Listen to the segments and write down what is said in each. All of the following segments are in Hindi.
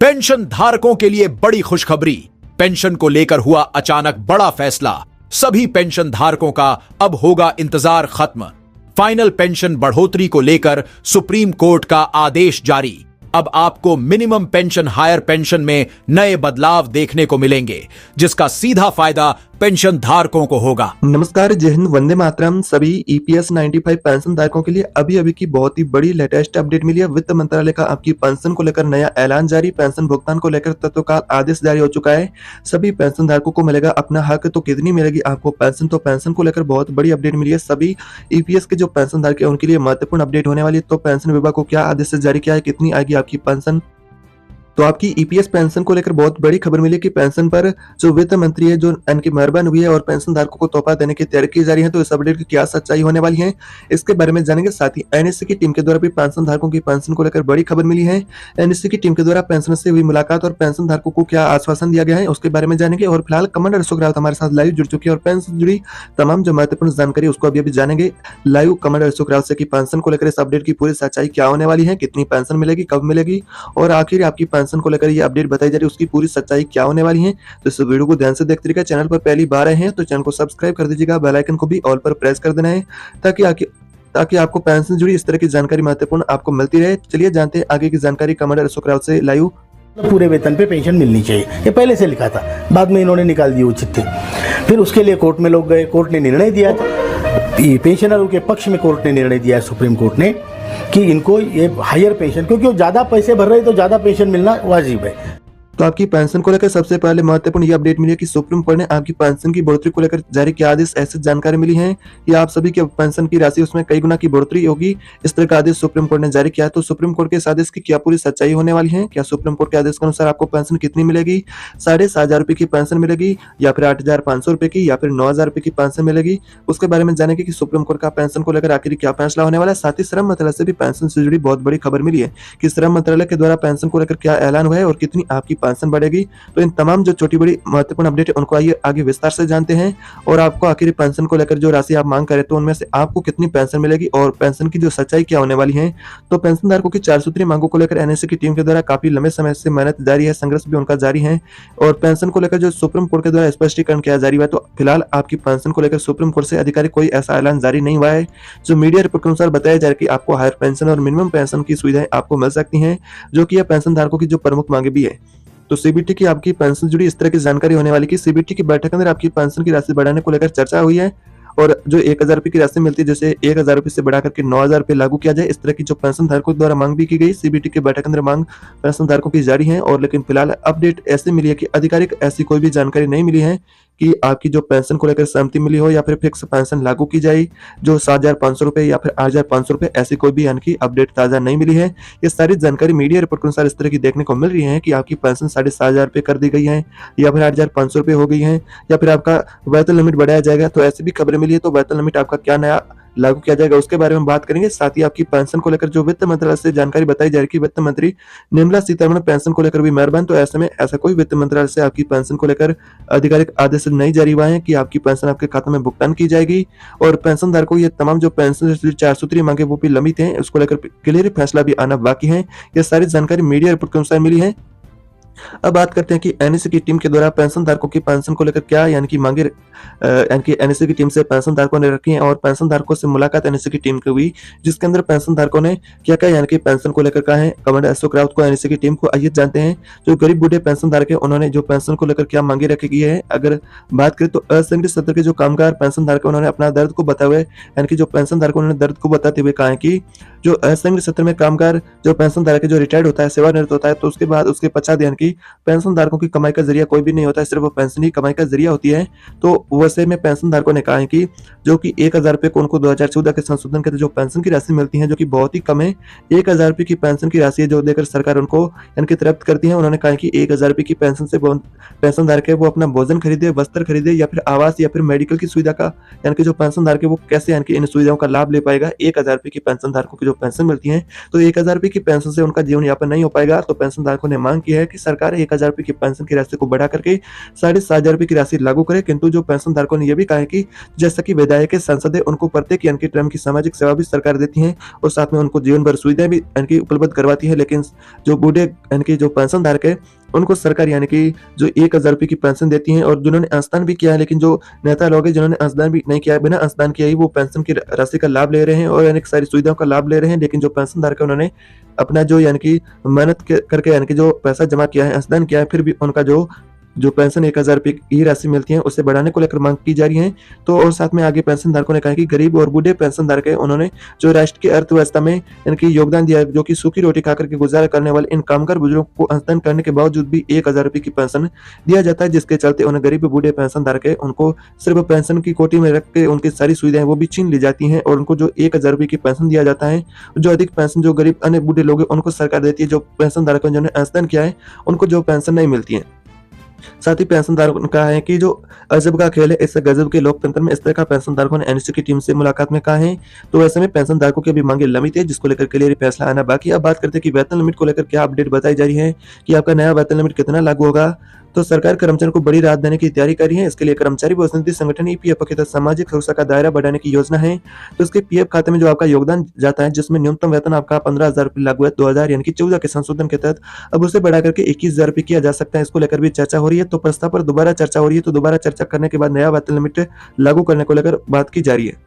पेंशन धारकों के लिए बड़ी खुशखबरी। पेंशन को लेकर हुआ अचानक बड़ा फैसला। सभी पेंशन धारकों का अब होगा इंतजार खत्म। फाइनल पेंशन बढ़ोतरी को लेकर सुप्रीम कोर्ट का आदेश जारी। अब आपको मिनिमम पेंशन हायर पेंशन में नए बदलाव देखने को मिलेंगे, जिसका सीधा फायदा पेंशन धारकों को होगा। नमस्कार, जय हिंद, वंदे मातरम। सभी ईपीएस 95 पेंशन धारकों के लिए अभी की बहुत ही बड़ी लेटेस्ट अपडेट मिली है। वित्त मंत्रालय का आपकी पेंशन को लेकर नया ऐलान जारी। पेंशन भुगतान को लेकर तत्काल आदेश जारी हो चुका है। सभी पेंशन धारकों को मिलेगा अपना हक। तो कितनी मिलेगी आपको पेंशन? तो पेंशन को लेकर बहुत बड़ी अपडेट मिली है। सभी ईपीएस के जो पेंशन धारक है उनके लिए महत्वपूर्ण अपडेट होने वाली है। तो पेंशन विभाग को क्या आदेश जारी किया है, कितनी आएगी आपकी पेंशन? तो आपकी ईपीएस पेंशन को लेकर बहुत बड़ी खबर मिली कि पेंशन पर जो वित्त मंत्री है जो इनकी मेहरबान हुई है और पेंशन धारकों को तोहफा देने की तैयारी की जा रही है। तो इस अपडेट की क्या सच्चाई होने वाली है, इसके बारे में जानेंगे। साथ ही एनएससी की टीम के द्वारा भी पेंशन धारकों की पेंशन को लेकर बड़ी खबर मिली है। एनएससी की टीम के द्वारा पेंशन से हुई मुलाकात और पेंशन धारकों को क्या आश्वासन दिया गया है, उसके बारे में जानेंगे। और फिलहाल कमांडर अशोक रावत हमारे साथ लाइव जुड़ चुके हैं और पेंशन से जुड़ी तमाम जो महत्वपूर्ण जानकारी उसको अभी जानेंगे लाइव कमांडर अशोक रावत से कि पेंशन को लेकर इस अपडेट की पूरी सच्चाई क्या होने वाली है, कितनी पेंशन मिलेगी, कब मिलेगी और आखिर आपकी पेंशन को लेकर ये अपडेट बताई जा रही है उसकी पूरी सच्चाई क्या होने वाली है। तो इस वीडियो को ध्यान से देखते रहिएगा। चैनल पर पहली बार आए हैं तो चैनल को सब्सक्राइब कर दीजिएगा, बेल आइकन को भी ऑल पर प्रेस कर देना है ताकि आपको पेंशन से जुड़ी इस तरह की जानकारी महत्वपूर्ण आपको मिलती रहे। चलिए जानते हैं आगे की जानकारी कमांडर अशोक रावत से लाइव। पूरे वेतन पे पेंशन मिलनी चाहिए, ये पहले से लिखा था, बाद में इन्होंने निकाल दी वो चिट्ठी। फिर उसके लिए कोर्ट में लोग गए, कोर्ट ने निर्णय दिया था, पेंशनरों के पक्ष में कोर्ट ने निर्णय दिया है, सुप्रीम कोर्ट ने, कि इनको ये हायर पेंशन, क्योंकि वो ज्यादा पैसे भर रहे तो ज्यादा पेंशन मिलना वाजिब है। तो आपकी पेंशन को लेकर सबसे पहले महत्वपूर्ण ये अपडेट मिली है कि सुप्रीम कोर्ट ने आपकी पेंशन की बढ़ोतरी को लेकर जारी किया आदेश। ऐसी जानकारी मिली है कि आप सभी के पेंशन की राशि उसमें कई गुना की बढ़ोतरी होगी, इस तरह का आदेश सुप्रीम कोर्ट ने जारी किया है। तो सुप्रीम कोर्ट के इस आदेश की क्या पूरी सच्चाई होने वाली है? क्या सुप्रीम कोर्ट के आदेश के अनुसार आपको पेंशन कितनी मिलेगी? 7,500 रुपए की पेंशन मिलेगी या फिर 8,500 रुपए की या फिर 9,000 रुपए की पेंशन मिलेगी? उसके बारे में जानेंगे कि सुप्रीम कोर्ट का पेंशन को लेकर आखिर क्या फैसला होने वाला है। साथ ही श्रम मंत्रालय से भी पेंशन से जुड़ी बहुत बड़ी खबर मिली है कि श्रम मंत्रालय के द्वारा पेंशन को लेकर क्या ऐलान हुआ है और कितनी आपकी पेंशन बढ़ेगी। तो इन तमाम जो छोटी बड़ी महत्वपूर्ण अपडेट है उनको आइए आगे विस्तार से जानते हैं और आपको आखिर पेंशन को लेकर जो राशि आप मांग करें तो उनमें से आपको कितनी पेंशन मिलेगी और पेंशन की जो सच्चाई क्या होने वाली है। तो पेंशन धारकों की 4 सूत्रीय मांगों को लेकर एनएससी की टीम के द्वारा काफी लंबे समय से मेहनत जारी है, संघर्ष भी उनका जारी है और पेंशन को लेकर जो सुप्रीम कोर्ट के द्वारा स्पष्टीकरण किया जारी हुआ है। तो फिलहाल आपकी पेंशन को लेकर सुप्रीम कोर्ट से आधिकारिक कोई ऐसा ऐलान जारी नहीं हुआ है। जो मीडिया रिपोर्ट के अनुसार बताया जा रहा है कि आपको हायर पेंशन और मिनिमम पेंशन की सुविधाएं आपको मिल सकती हैं, जो कि यह पेंशन धारकों की जो प्रमुख मांगे भी है। तो सीबीटी की आपकी पेंशन जुड़ी इस तरह की जानकारी होने वाली कि सीबीटी की बैठक के अंदर आपकी पेंशन की राशि बढ़ाने को लेकर चर्चा हुई है और जो 1,000 रुपए की राशि मिलती है जैसे 1,000 रुपए से बढ़ा करके 9,000 रुपए लागू किया जाए, इस तरह की जो पेंशन धारकों द्वारा मांग भी की गई। सीबीटी के बैठक के अंदर मांग पेंशन धारकों की जारी है और लेकिन फिलहाल अपडेट ऐसे मिली है कि आधिकारिक ऐसी कोई भी जानकारी नहीं मिली है कि आपकी जो पेंशन को लेकर सहमति मिली हो या फिर फिक्स पेंशन लागू की जाए जो 7,500 रुपए या फिर 8,500 रुपए, ऐसी कोई भी यानी कि अपडेट ताजा नहीं मिली है। ये सारी जानकारी मीडिया रिपोर्ट के अनुसार इस तरह की देखने को मिल रही है कि आपकी पेंशन 7,500 रुपए कर दी गई है या फिर 8,500 रुपए हो गई है या फिर आपका वेतन लिमिट बढ़ाया जाएगा। तो ऐसी भी खबरें मिली है। तो वेतन लिमिट आपका क्या नया लागू किया जाएगा उसके बारे में बात करेंगे। साथ ही आपकी पेंशन को लेकर जो वित्त मंत्रालय से जानकारी बताई जा रही है, वित्त मंत्री निर्मला सीतारमण पेंशन को लेकर भी मेहरबान। तो ऐसे में ऐसा कोई वित्त मंत्रालय से आपकी पेंशन को लेकर आधिकारिक आदेश नहीं जारी हुआ है कि आपकी पेंशन आपके खाते में भुगतान की जाएगी और पेंशन धारकों को ये तमाम जो पेंशन 4 सूत्रीय मांगे वो भी लंबित हैं, उसको लेकर क्लियर फैसला भी आना बाकी है। ये सारी जानकारी मीडिया रिपोर्ट के अनुसार मिली है। अब बात करते हैं कि एनएससी की टीम के द्वारा पेंशन धारकों की पेंशन को लेकर क्या यानी कि मांगे यानी कि एनएससी की टीम से पेंशन धारकों ने रखी है और पेंशन धारकों से मुलाकात एनएससी की टीम की हुई, जिसके अंदर पेंशन धारकों ने क्या क्या यानी कि पेंशन को लेकर कहा है। कमांडर अशोक रावत को एनएससी की टीम को आइए जानते हैं जो गरीब बूढ़े पेंशन धारक है उन्होंने जो पेंशन को लेकर क्या मांगे रखी गई है। अगर बात करें तो असंगठित क्षेत्र के जो कामगार पेंशन धारक उन्होंने अपना दर्द को बताए हुए यानी कि जो पेंशन धारकों ने दर्द को बताते हुए कहा है कि जो असंगठित क्षेत्र में कामगार जो पेंशन धारक जो रिटायर्ड होता है, सेवानिवृत्त होता है, तो उसके बाद उसके पश्चात यानी कि पेंशन धारकों की कमाई का जरिया कोई भी नहीं होता है, सिर्फ पेंशन ही कमाई का जरिया होती है। तो वैसे में पेंशन धारकों ने कहा है कि जो कि 1,000 रुपए को उनको 2014 के संशोधन के जो पेंशन की राशि मिलती है जो कि बहुत ही कम है, 1,000 रुपए की पेंशन की राशि जो देकर सरकार उनको यानी कि तृप्त करती है। उन्होंने कहा कि 1,000 रुपए की पेंशन से पेंशन धारक है वो अपना भोजन खरीदे, वस्त्र खरीदे या फिर आवास या फिर मेडिकल की सुविधा का यानी कि जो पेंशन धारक है वो कैसे यानी कि इन सुविधाओं का लाभ ले पाएगा। 1,000 रुपए की पेंशन धारकों की जो पेंशन मिलती है तो 1,000 रुपए की पेंशन से उनका जीवन यापन नहीं हो पाएगा। तो पेंशन धारकों ने मांग की है कि सरकार सरकार 1000 रुपये की पेंशन की राशि को बढ़ा करके 7,500 रुपये की राशि लागू करे, किंतु जो पेंशन धारकों ने यह भी कहा है कि जैसा कि विधायक है, सांसद है, उनको प्रत्येक यानी कि टर्म की सामाजिक सेवा भी सरकार देती है और साथ में उनको जीवन भर सुविधाएं भी यानी कि उपलब्ध करवाती है। लेकिन जो बूढ़े यानी कि जो पेंशन धारक है उनको सरकार यानी कि जो 1000 रुपये की पेंशन देती है, और जिन्होंने अंशदान भी किया है, लेकिन जो नेता लोग हैं जिन्होंने अंशदान भी नहीं किया है, बिना अंशदान किया ही वो पेंशन की राशि का लाभ ले रहे हैं और यानी कि सारी सुविधाओं का लाभ ले रहे हैं। लेकिन जो पेंशन धारक है उन्होंने अपना जो यानी कि मेहनत करके यानी कि जो पैसा जमा किया है, अंशदान किया है, फिर भी उनका जो पेंशन 1000 रुपये की राशि मिलती है उसे बढ़ाने को लेकर मांग की जा रही है। तो और साथ में आगे पेंशन धारकों ने कहा कि गरीब और बूढ़े पेंशन धारक है, उन्होंने जो राष्ट्र की अर्थव्यवस्था में इनकी योगदान दिया है, जो कि सूखी रोटी खाकर के गुजारा करने वाले इन कामगार बुजुर्गों को अंशदान करने के बावजूद भी 1000 रुपये की पेंशन दिया जाता है, जिसके चलते उन्हें गरीब बूढ़े पेंशन धारक है उनको सिर्फ पेंशन की कोटी में रख के उनकी सारी सुविधाएं वो भी छीन ली जाती हैं, और उनको जो 1000 रुपये की पेंशन दिया जाता है, जो अधिक पेंशन जो गरीब अन्य बूढ़े लोग हैं उनको सरकार देती है, जो पेंशन धारकों जिन्होंने अंशदान किया है उनको जो पेंशन नहीं मिलती है। साथ ही पेंशनधारकों ने कहा है कि जो अजब का खेल है, इस गजब के लोकतंत्र में इस तरह का पेंशनधारकों ने एनएससी की टीम से मुलाकात में कहा है। तो ऐसे में पेंशनधारकों की अभी मांगे लंबित है, जिसको लेकर क्लियर फैसला आना बाकी। अब बात करते हैं कि वेतन लिमिट को लेकर क्या अपडेट बताई जा रही है कि आपका नया वेतन लिमिट कितना लागू होगा। तो सरकार कर्मचारियों को बड़ी राहत देने की तैयारी कर रही है। इसके लिए कर्मचारी भविष्य निधि संगठन ईपीएफ के तहत सामाजिक सुरक्षा का दायरा बढ़ाने की योजना है। तो इसके पीएफ खाते में जो आपका योगदान जाता है, जिसमें न्यूनतम वेतन आपका 15,000 रुपये लागू है 2000 यानी कि 14 के संशोधन के तहत, अब उसे बढ़ा करके 21,000 रुपये किया जा सकता है। इसको लेकर भी चर्चा हो रही है। तो प्रस्ताव पर दोबारा चर्चा हो रही है। तो दोबारा चर्चा करने के बाद नया वेतन लिमिट लागू करने को लेकर बात की जा रही है।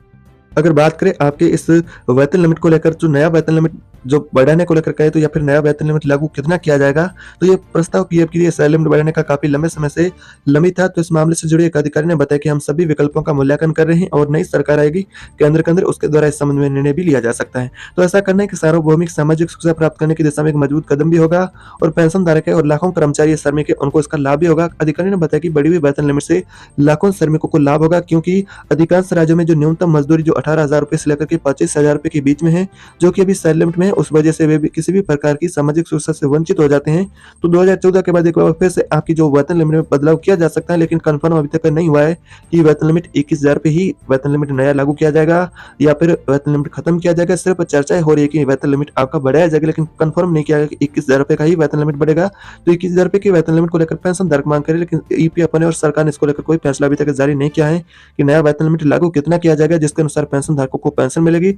अगर बात करें आपके इस वेतन लिमिट को लेकर, जो नया वेतन लिमिट जो बढ़ाने को लेकर कहे तो या फिर नया वेतन लिमिट लागू कितना किया जाएगा, तो ये प्रस्ताव पीएफ के लिए सैलरी लिमिट बढ़ाने का काफी लंबे समय से लंबित था। तो इस मामले से जुड़े एक अधिकारी ने बताया कि हम सभी विकल्पों का मूल्यांकन कर रहे हैं और नई सरकार आएगी केंद्र के अंदर, उसके द्वारा इस संबंध में निर्णय भी लिया जा सकता है। तो ऐसा करना है कि सार्वभौमिक सामाजिक सुरक्षा प्राप्त करने की दिशा में एक मजबूत कदम भी होगा और पेंशन धारक है और लाखों कर्मचारी श्रमिक है उनको इसका लाभ भी होगा। अधिकारी ने बताया कि बढ़ी हुई वेतन लिमिट से लाखों श्रमिकों को लाभ होगा, क्योंकि अधिकांश राज्यों में जो न्यूनतम मजदूरी जो 18,000 रुपए से लेकर के 25,000 रुपए के बीच में है, जो कि अभी सैलरी लिमिट में है, उस वजह से वे भी किसी भी प्रकार की सामाजिक सुरक्षा से वंचित हो जाते हैं। तो 2014 के बाद एक बार फिर से आपकी जो वेतन लिमिट में बदलाव किया जा सकता है, लेकिन कंफर्म अभी तक नहीं हुआ है कि वेतन लिमिट 21,000 पे ही वेतन लिमिट नया लागू किया जाएगा या फिर वेतन लिमिट खत्म किया जाएगा। सिर्फ चर्चाएं हो रही है कि वेतन लिमिट आपका बढ़ाया जाएगा, लेकिन कंफर्म नहीं किया गया कि 21,000 रुपए का ही वेतन लिमिट बढ़ेगा। तो 21,000 रुपए की वेतन लिमिट को लेकर पेंशन धारक मांग करे, लेकिन ईपीएफ ने और सरकार ने इसको लेकर कोई फैसला अभी तक जारी नहीं किया है कि नया वेतन लिमिट लागू कितना किया जाएगा, जिसके अनुसार पेंशन धारकों को पेंशन मिलेगी।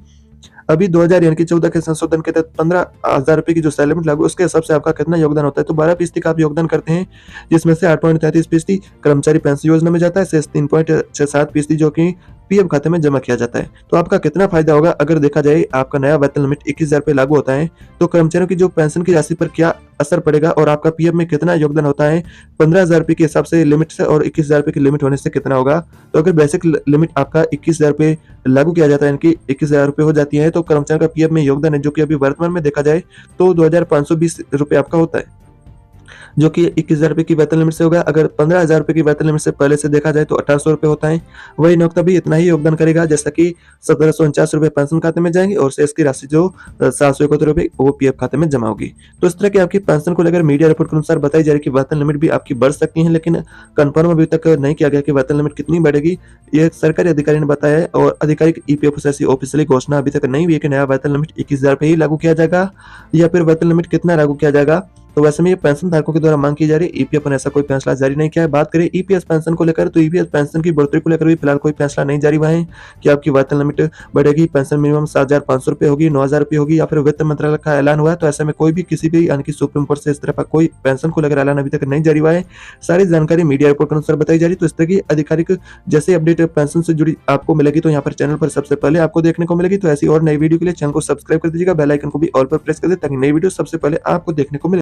अभी 2000 यानी कि 14 के संशोधन के तहत 15,000 रुपए की जो सैलरी लिमिट लागू, उसके हिसाब से आपका कितना योगदान होता है। तो 12% का आप योगदान करते हैं, जिसमें से 8.33% कर्मचारी पेंशन योजना में जाता है, शेष 3.67% जो कि पीएफ खाते में जमा किया जाता है। तो आपका कितना फायदा होगा अगर देखा जाए आपका नया वेतन लिमिट 21,000 रुपए लागू होता है, तो कर्मचारियों की जो पेंशन की राशि पर क्या असर पड़ेगा और आपका पीएफ में कितना योगदान होता है 15,000 रुपए के हिसाब से लिमिट से और 21,000 रुपए की लिमिट होने से कितना होगा। तो अगर बेसिक लिमिट आपका 21,000 रुपए लागू किया जाता है, यानी कि 21,000 रुपए हो जाती है, तो कर्मचारी का पीएफ में योगदान है जो कि अभी वर्तमान में देखा जाए तो 2,520 रुपए आपका होता है, जो कि 21,000 रुपए की वेतन लिमिट से होगा। अगर 15,000 रुपए की वेतन लिमिट से पहले से देखा जाए तो 1,800 रुपए होता है। वही नियोक्ता भी इतना ही योगदान करेगा, जैसा कि 1,749 रुपए पेंशन खाते में जाएंगे और शेष की राशि जो 771 रुपए वो पीएफ खाते में जमा होगी। तो इस तरह की आपकी पेंशन को लेकर मीडिया रिपोर्ट के अनुसार बताई जा रही है कि वेतन लिमिट भी आपकी बढ़ सकती है, लेकिन कंफर्म अभी तक नहीं किया गया कि वेतन लिमिट कितनी बढ़ेगी। ये सरकारी अधिकारी ने बताया है और आधिकारिक ईपीएफ से ऐसी ऑफिशियली घोषणा अभी तक नहीं हुई है कि नया वेतन लिमिट 21,000 रुपए ही लागू किया जाएगा या फिर वेतन लिमिट कितना लागू किया जाएगा। तो वैसे में ये पेंशन धारकों के द्वारा मांग की जा रही है। ईपीएफ ने ऐसा कोई फैसला जारी नहीं किया है। बात करें ईपीएस पेंशन को लेकर, तो ईपीएस पेंशन की बढ़ोतरी को लेकर भी फिलहाल कोई फैसला नहीं जारी हुआ है कि आपकी वेतन लिमिट बढ़ेगी, पेंशन मिनिमम 7,500 रुपए होगी, 9,000 रुपए होगी या फिर वित्त मंत्रालय का ऐलान हुआ है। तो ऐसे में कोई भी किसी भी यानी कि सुप्रीम कोर्ट से इस तरह का कोई पेंशन को लेकर ऐलान अभी तक नहीं जारी हुआ है। सारी जानकारी मीडिया रिपोर्ट के अनुसार बताई जा रही है। तो इस तरह की आधिकारिक जैसे अपडेट पेंशन से जुड़ी आपको मिलेगी तो यहाँ पर चैनल पर सबसे पहले आपको देखने को मिलेगी। तो ऐसी और नई वीडियो के लिए चैनल को सब्सक्राइब कर दीजिएगा, बेल आइकन को भी ऑल पर प्रेस कर दे ताकि नई वीडियो सबसे पहले आपको देखने को मिले।